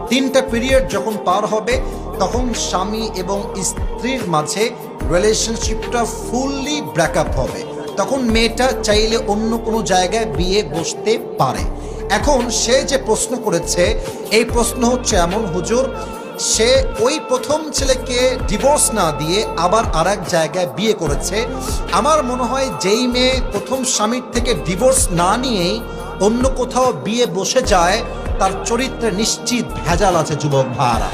3টা পিরিয়ড যখন পার হবে তখন স্বামী এবং স্ত্রীর মাঝে রিলেশনশিপটা ফুললি ব্রেকআপ হবে। তখন মেয়েটা চাইলে অন্য কোনো জায়গায় বিয়ে বসতে পারে। এখন সে যে প্রশ্ন করেছে এই প্রশ্ন হচ্ছে এমন, হুজুর সে ওই প্রথম ছেলেকে ডিভোর্স না দিয়ে আবার আরেক জায়গায় বিয়ে করেছে। আমার মনে হয় যেই মেয়ে প্রথম স্বামীর থেকে ডিভোর্স না নিয়েই অন্য কোথাও বিয়ে বসে যায় তার চরিত্রে নিশ্চিত ভেজাল আছে যুবক ভাইরা।